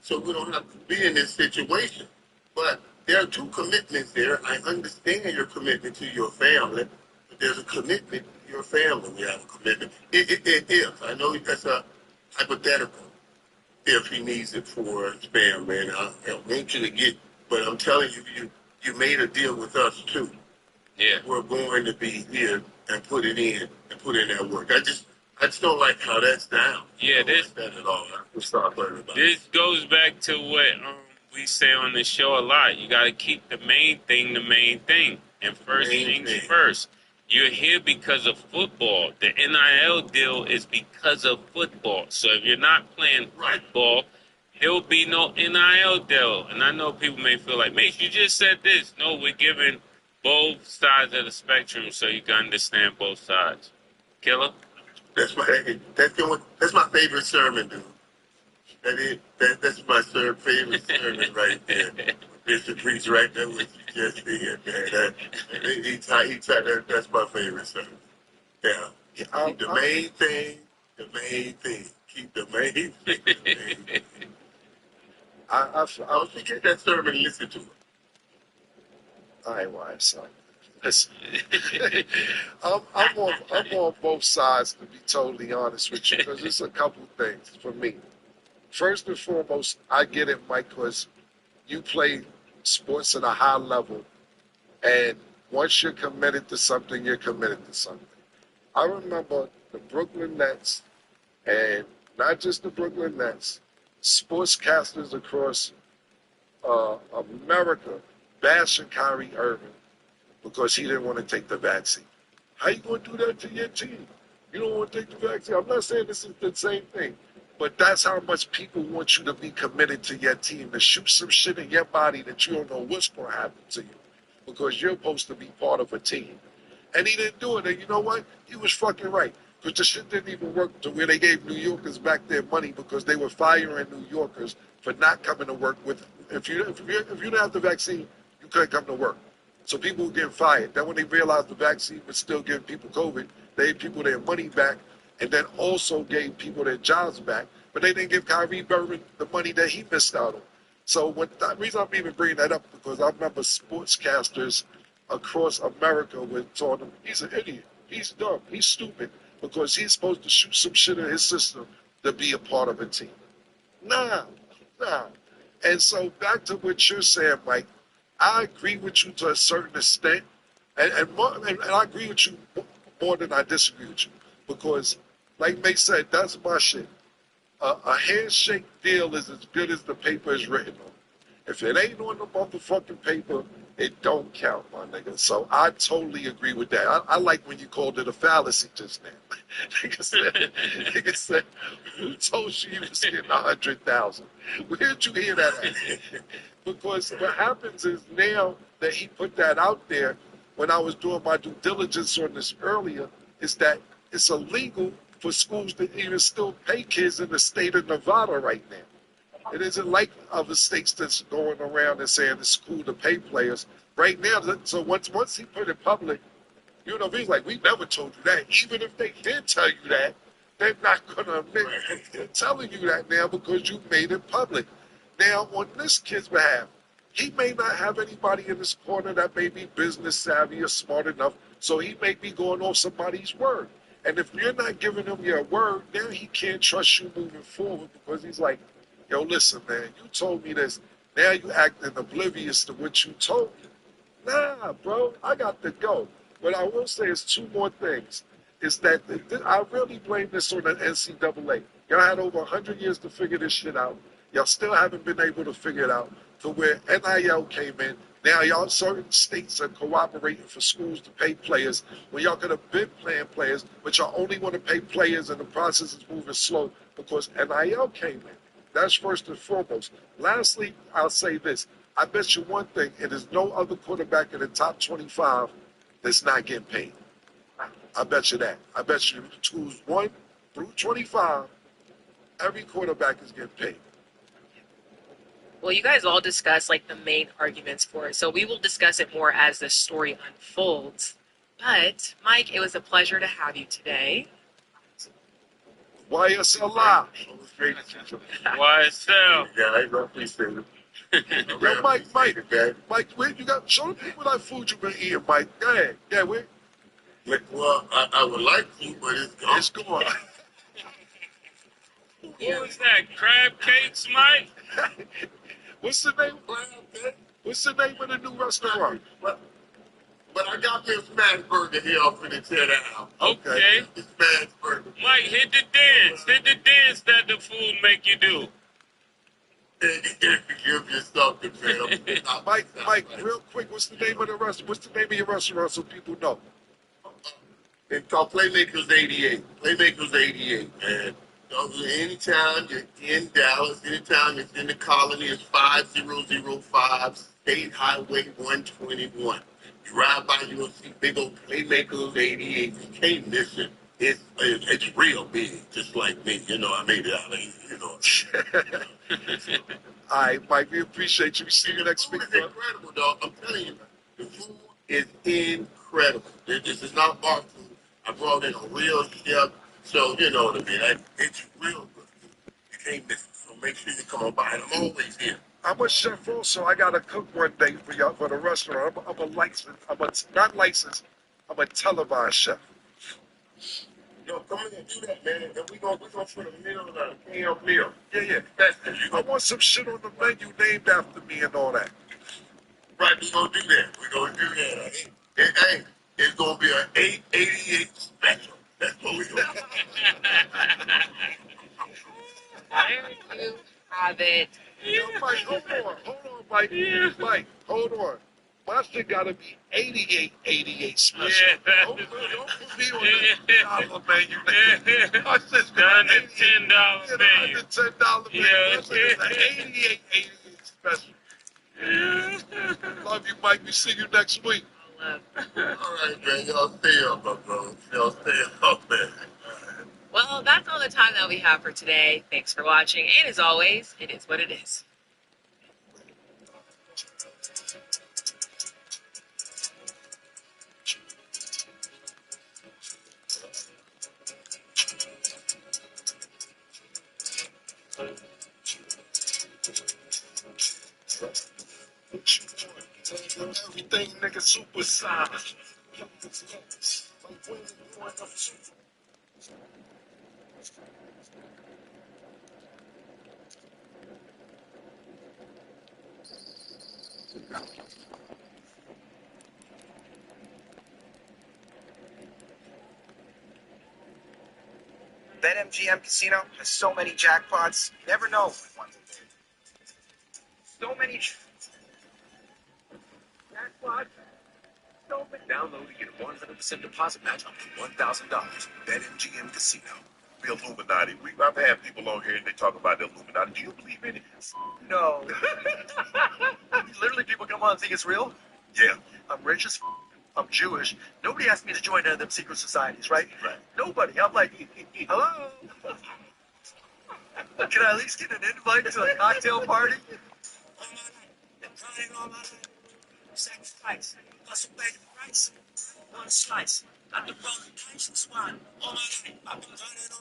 Speaker 4: so we don't have to be in this situation. But there are 2 commitments there. I understand your commitment to your family, but there's a commitment to your family. We have a commitment. If I know that's a hypothetical. If he needs it for his family, and I want you to get. But I'm telling you, you made a deal with us too.
Speaker 1: Yeah.
Speaker 4: We're going to be here and put in that work. I just don't like how that's down.
Speaker 1: Yeah,
Speaker 4: I don't like that at all. I'm sorry for everybody.
Speaker 1: This goes back to what we say on the show a lot. You got to keep the main thing the main thing. And first things first. You're here because of football. The NIL deal is because of football. So if you're not playing football, there'll be no NIL deal. And I know people may feel like, mate, you just said this. No, we're giving both sides of the spectrum so you can understand both sides. Killer?
Speaker 4: That's my favorite sermon, dude. That's my favorite sermon right there. Bishop preach right there what you just did, man. That's my favorite sermon. Yeah. Keep the main thing, the main thing. Keep the main thing, the main thing. I forget that sermon and listen to it.
Speaker 9: I ain't why son. Listen, I'm on both sides, to be totally honest with you, because there's a couple things for me. First and foremost, I get it, Mike, because you play sports at a high level, and once you're committed to something, you're committed to something. I remember the Brooklyn Nets, and not just the Brooklyn Nets, sportscasters across America bashing Kyrie Irving because he didn't want to take the vaccine. How you going to do that to your team? You don't want to take the vaccine. I'm not saying this is the same thing, but that's how much people want you to be committed to your team, to shoot some shit in your body that you don't know what's going to happen to you because you're supposed to be part of a team. And he didn't do it. And you know what? He was fucking right. Because the shit didn't even work to where they gave New Yorkers back their money because they were firing New Yorkers for not coming to work with. If you didn't have the vaccine, you couldn't come to work. So people were getting fired. Then when they realized the vaccine was still giving people COVID, they gave people their money back and then also gave people their jobs back. But they didn't give Kyrie Irving the money that he missed out on. So the reason I'm even bringing that up because I remember sportscasters across America were telling him he's an idiot, he's dumb, he's stupid because he's supposed to shoot some shit in his system to be a part of a team. Nah. And so back to what you're saying, Mike, I agree with you to a certain extent, and I agree with you more than I disagree with you because, like May said, that's my shit. A handshake deal is as good as the paper is written on. If it ain't on the motherfucking paper, it don't count, my nigga. So I totally agree with that. I like when you called it a fallacy just now. nigga said, who told you was getting 100,000? Where'd you hear that at? Because what happens is now that he put that out there, when I was doing my due diligence on this earlier, is that it's illegal for schools to even still pay kids in the state of Nevada right now. It isn't like other states that's going around and saying it's cool to pay players. Right now, so once he put it public, you know, he's like, we never told you that. Even if they did tell you that, they're not going to admit they're telling you that now because you made it public. Now, on this kid's behalf, he may not have anybody in his corner that may be business savvy or smart enough, so he may be going off somebody's word. And if you're not giving him your word, now he can't trust you moving forward because he's like, yo, listen, man, you told me this. Now you acting oblivious to what you told me. Nah, bro, I got to go. What I will say is two more things. Is that I really blame this on the NCAA. Y'all had over 100 years to figure this shit out. Y'all still haven't been able to figure it out to where NIL came in. Now y'all certain states are cooperating for schools to pay players when y'all could have been playing players, but y'all only want to pay players and the process is moving slow because NIL came in. That's first and foremost. Lastly, I'll say this. I bet you one thing, it is no other quarterback in the top 25 that's not getting paid. I bet you that. I bet you schools 1 through 25, every quarterback is getting paid.
Speaker 3: Well, you guys all discussed like the main arguments for it, so we will discuss it more as the story unfolds. But, Mike, it was a pleasure to have you today.
Speaker 9: YSLI.
Speaker 1: YSL.
Speaker 4: Yeah, I appreciate it.
Speaker 9: Yo, Mike, where you got? Show the people that food you been eating, Mike. Go ahead. Yeah, where?
Speaker 4: Well, I would like to, but it's gone.
Speaker 9: It's gone.
Speaker 1: What was that? Crab cakes, Mike?
Speaker 9: What's the name? What's the name of the new restaurant?
Speaker 4: But I got this smash burger here off in the tear down.
Speaker 1: Okay.
Speaker 4: The smash burger.
Speaker 1: Mike, hit the dance. Hit the dance that the food make you do.
Speaker 4: Give yourself the man.
Speaker 9: Mike, real quick, what's the name of the restaurant? What's the name of your restaurant so people know?
Speaker 4: It's called Playmakers 88. Playmakers 88. And anytime you're in Dallas, anytime it's in the colony, it's 5005 State Highway 121. You ride by, you'll see big old Playmakers 88. You can't miss it. It's real big, just like me. You know, I made it out of here, you know.
Speaker 9: All right, Mike, we appreciate you. See you next week.
Speaker 4: It's incredible, dog. I'm telling you, the food is incredible. This is not bar food. I brought in a real chef, so you know what I mean. It's real good. You can't miss it. So make sure you come on by. And I'm always here.
Speaker 9: I'm a chef also. I got to cook one day for y'all for the restaurant. I'm not licensed. I'm a televised chef.
Speaker 4: Yo, come in and do that, man. And we're gonna put a meal on a damn meal.
Speaker 9: Yeah. I want some shit on the menu named after me and all that.
Speaker 4: Right, we're gonna do that. Hey, it's gonna be an 888 special. That's what we're gonna do.
Speaker 3: There you have it.
Speaker 9: Yo, Mike, hold on, Mike,
Speaker 1: Yeah.
Speaker 9: Mike, hold on. My shit gotta be 88 special.
Speaker 1: Yeah.
Speaker 9: Don't put me on the dollar menu.
Speaker 1: Yeah.
Speaker 9: My shit's
Speaker 1: The
Speaker 9: got
Speaker 1: under
Speaker 9: $88.
Speaker 1: $10
Speaker 9: Yeah, the
Speaker 1: menu.
Speaker 9: under $10 menu.
Speaker 1: Yeah.
Speaker 9: My shit is an 88 special.
Speaker 1: Yeah.
Speaker 9: Love you, Mike. We see you next week.
Speaker 3: Love.
Speaker 4: All right, man. Y'all stay up, bro. Y'all stay up, man.
Speaker 3: Well, that's all the time that we have for today. Thanks for watching, and as always, it is what it is.
Speaker 9: Everything nigga super size.
Speaker 10: BetMGM Casino has so many jackpots, you never know when one will hit. So many jackpots.
Speaker 11: Download to get a 100% deposit match up to $1,000. BetMGM Casino.
Speaker 4: The Illuminati. I've had people on here and they talk about the Illuminati. Do you believe in it?
Speaker 10: No. Literally, people come on and think it's real.
Speaker 4: Yeah.
Speaker 10: I'm rich as I'm Jewish. Nobody asked me to join none of them secret societies, right?
Speaker 4: Right.
Speaker 10: Nobody. I'm like, hello? Can I at least get an invite to a cocktail party? Sacrifice. Hustle pay the price. One slice. Got the rolling dice and swine. All my life. I've been running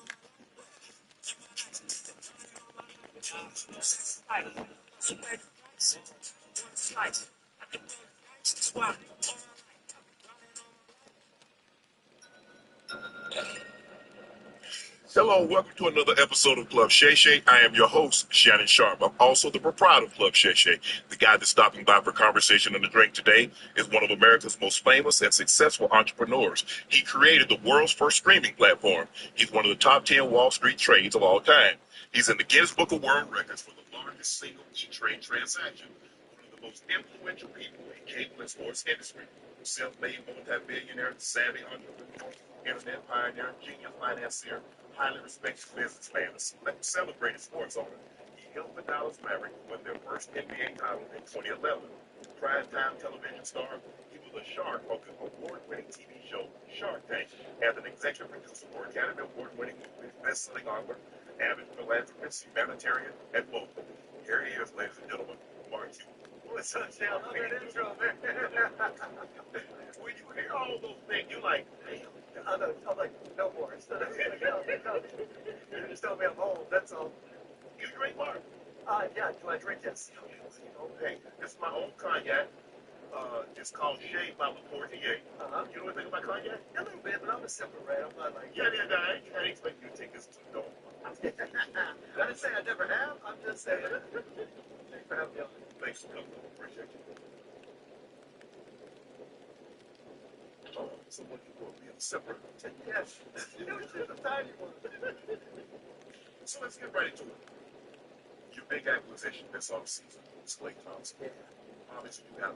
Speaker 10: on my sacrifice. Hustle pay the price. One slice. Got the rolling dice and swine.
Speaker 4: Hello, welcome to another episode of Club Shay Shay. I am your host, Shannon Sharp. I'm also the proprietor of Club Shay Shay. The guy that's stopping by for conversation and a drink today is one of America's most famous and successful entrepreneurs. He created the world's first streaming platform. He's one of the top 10 Wall Street trades of all time. He's in the Guinness Book of World Records for the largest single e-trade transaction. One of the most influential people in cable and sports industry. Self-made multi-billionaire, savvy entrepreneur, internet pioneer, genius financier, highly respected businessman, a celebrated sports owner. He helped the Dallas Mavericks win their first NBA title in 2011. Prime-time television star, he was a shark on the award-winning TV show Shark Tank. As an executive producer for Academy Award-winning movies, best-selling author, avid philanthropist, humanitarian, and more. Here he is, ladies and gentlemen, Mark Cuban. What's up, Sam? Love that intro, man. When you hear all those things, you're like, damn.
Speaker 10: I'm like, no more. Instead of you just tell me I'm old, that's all.
Speaker 4: You drink water?
Speaker 10: Yeah, do I drink this?
Speaker 4: Okay, this is my own cognac. It's called Shade by Laportier. You know anything about cognac?
Speaker 10: A little bit, but I'm a simple rat. I'm not like,
Speaker 4: Yeah, I can't expect you to take this to the door.
Speaker 10: I didn't say I never have. I'm just saying. Thanks for having me on.
Speaker 4: Thanks for coming. Appreciate you. Oh, someone you will be a separate.
Speaker 10: Yes. You know, it's just a tiny one.
Speaker 4: So let's get right into it. Your big acquisition this offseason is Klay Thompson.
Speaker 10: Yeah.
Speaker 4: Obviously, you have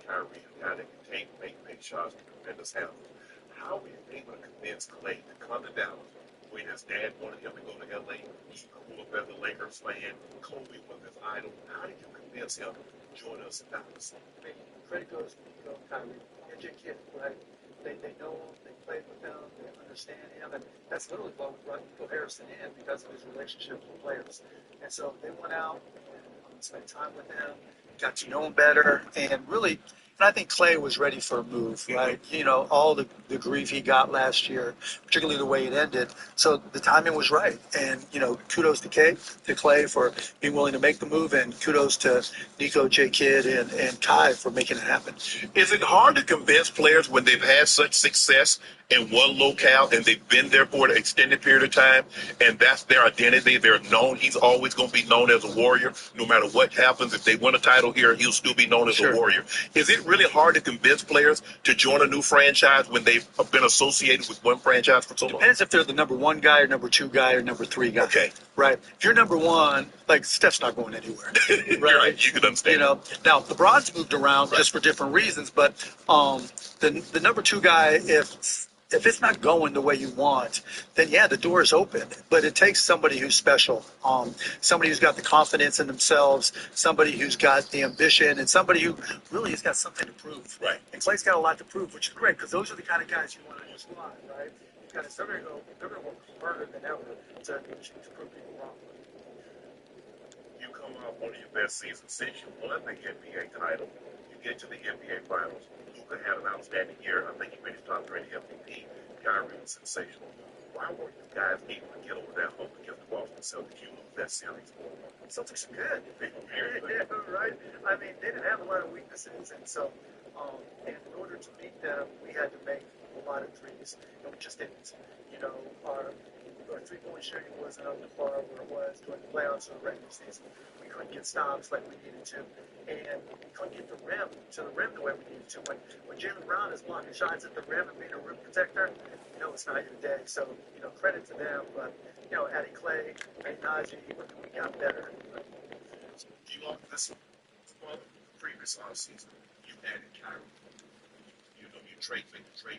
Speaker 4: Kyrie, a guy that can take, make shots with tremendous handle. How were you able to convince Klay to come to Dallas when his dad wanted him to go to LA? He grew up as a Lakers fan. Kobe was his idol. How did you convince him to join us in Dallas?
Speaker 10: Credit goes to Kyrie. They're your kid, right? They know him, they played with him, they understand him, and that's literally what brought Nico Harrison in because of his relationship with players. And so they went out and spent time with him, got to know him better, and really, and I think Klay was ready for a move, right? You know, all the grief he got last year, particularly the way it ended. So the timing was right. And, you know, kudos to Klay for being willing to make the move, and kudos to Nico, J. Kidd, and Kai for making it happen.
Speaker 4: Is it hard to convince players when they've had such success in one locale and they've been there for an extended period of time and that's their identity? They're known. He's always going to be known as a warrior no matter what happens. If they win a title here, he'll still be known as a warrior. Is it
Speaker 11: really hard to convince players to join a new franchise when they've been associated with one franchise for so long?
Speaker 10: Depends if they're the number one guy or number two guy or number three guy.
Speaker 11: Okay.
Speaker 10: Right. If you're number one, like Steph's not going anywhere.
Speaker 11: Right. You can understand.
Speaker 10: You know, now LeBron's moved around just for different reasons, but the number two guy, if it's not going the way you want, then yeah, the door is open. But it takes somebody who's special, somebody who's got the confidence in themselves, somebody who's got the ambition, and somebody who really has got something to prove.
Speaker 11: Right.
Speaker 10: And Clay's got a lot to prove, which is great because those are the kind of guys you want in your squad, right? Because they're going to work harder than ever to prove people wrong.
Speaker 11: You come off one of your best seasons since you won the NBA title. You get to the NBA Finals. Luka had an outstanding year. I think he made his top 3 MVP. Kyrie was sensational. Why weren't you guys able to get over that hump against the Boston Celtics? You lose that series 4-1.
Speaker 10: Celtics are good.
Speaker 11: Very good.
Speaker 10: Yeah, right? I mean, they didn't have a lot of weaknesses, and so in order to beat them, we had to make a lot of threes, and we just didn't. You know, our three-point shooting wasn't up to par where it was during the playoffs or the regular season. We couldn't get stops like we needed to, and we couldn't get the rim the way we needed to. When Jaylen Brown is blocking shots at the rim and being a rim protector, you know it's not your day. So, you know, credit to them, but, you know, adding Clay, adding Najee, we got better.
Speaker 11: This previous offseason, you added Kyrie. You know, you trade for him, but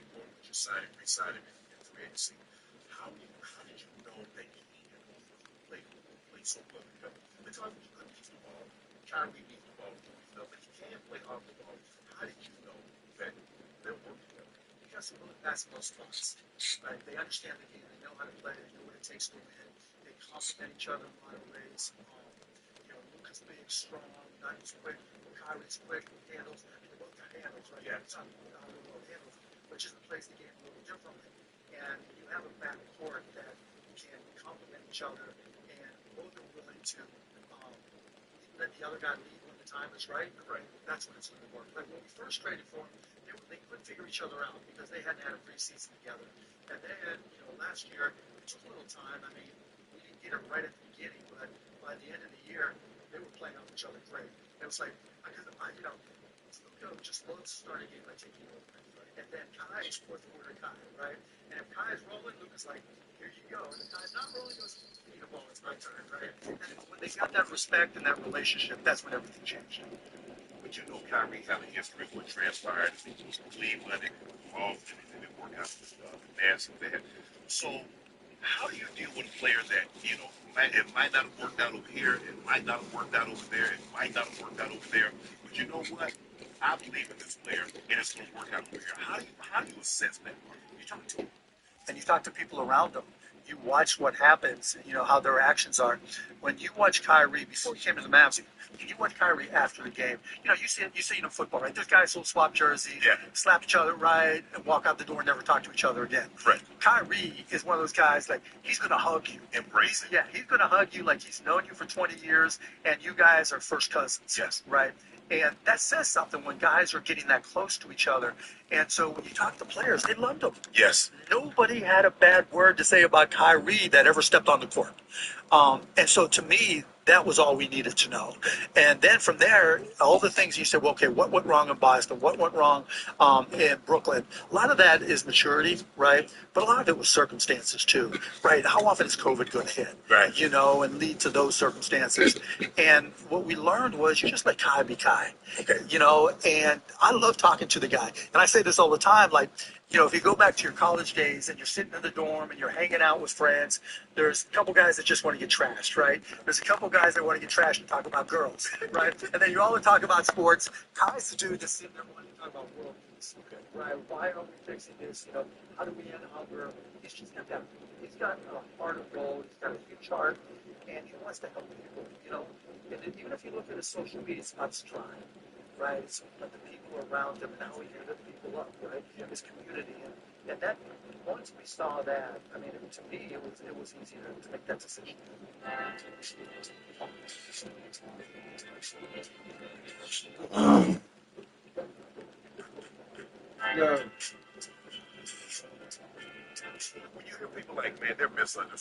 Speaker 11: you sign him, re-sign him in free agency. How did you know that you needed to play so well together? Because you couldn't keep the ball. Kyrie needs the ball. You know, but he can play off the ball. How did you know that they'll work together?
Speaker 10: You got some really basketball spots, right? They understand the game. They know how to play. They know what it takes to win. They complement each other in a lot of ways. You know, Luka's big, strong, not as quick. Kyrie's quick, handles. They both got handles, right?
Speaker 11: Yeah.
Speaker 10: It's not how they both handles, which is plays the game a little differently. And you have a backcourt that can complement each other, and both are willing to let the other guy lead when the time is right.
Speaker 11: Right.
Speaker 10: That's when it's going to work. Like when we first traded for him, they couldn't figure each other out because they hadn't had a preseason together. And then, you know, last year it took a little time. I mean, we didn't get it right at the beginning, but by the end of the year, they were playing off each other great. It was like, you know, Luka just loves to start a game by taking over. And then Kai is fourth quarter Kai, right? And if Kai is rolling, Luka's like, here you go. And if Kai's not rolling, he goes, you know, well, it's my turn, right? And when they got that respect and that relationship, that's when everything changed.
Speaker 11: But you know, Kyrie had a history of what transpired in Cleveland and Boston, and it worked out with Nashville there. So, how do you deal with a player that, you know, it might not have worked out over here, it might not have worked out over there, it might not have worked out over there, but you know what? I believe in this player, and it's going to work out over here. How do you assess that? You talk to him,
Speaker 10: and you talk to people around them. You watch what happens, you know, how their actions are. When you watch Kyrie, before he came to the Mavs, you watch Kyrie after the game, you know, you see it in football, right? There's guys who'll swap jerseys, slap each other, right, and walk out the door and never talk to each other again.
Speaker 11: Right.
Speaker 10: Kyrie is one of those guys, like, he's going to hug you.
Speaker 11: Embrace it.
Speaker 10: Yeah, he's going to hug you like he's known you for 20 years, and you guys are first cousins.
Speaker 11: Yes.
Speaker 10: Right? And that says something when guys are getting that close to each other. And so when you talk to players, they loved him.
Speaker 11: Yes.
Speaker 10: Nobody had a bad word to say about Kyrie that ever stepped on the court. And so to me, that was all we needed to know. And then from there, all the things you said, well, okay, what went wrong in Boston? What went wrong in Brooklyn? A lot of that is maturity, right? But a lot of it was circumstances too, right? How often is COVID going to hit?
Speaker 11: Right.
Speaker 10: You know, and lead to those circumstances. And what we learned was you just let Kai be Kai.
Speaker 11: Okay.
Speaker 10: You know, and I love talking to the guy. And I say this all the time, like, you know, if you go back to your college days and you're sitting in the dorm and you're hanging out with friends, there's a couple guys that just want to get trashed, right? There's a couple guys that want to get trashed and talk about girls, right? And then you all talk about sports. Kai's the dude that's sitting there wanting to talk about world peace, right? Why are we fixing this? You know, how do we end hunger? He's just got that. He's got a heart of gold. He's got a huge heart, and he wants to help people. You know, and even if you look at his social media, it's about strive. Right, it's about the people around him and how he can lift people up, right? His community, and that once we saw that, I mean, to me, it was easy to make that decision.
Speaker 11: When you hear people like, man, they're misunderstood.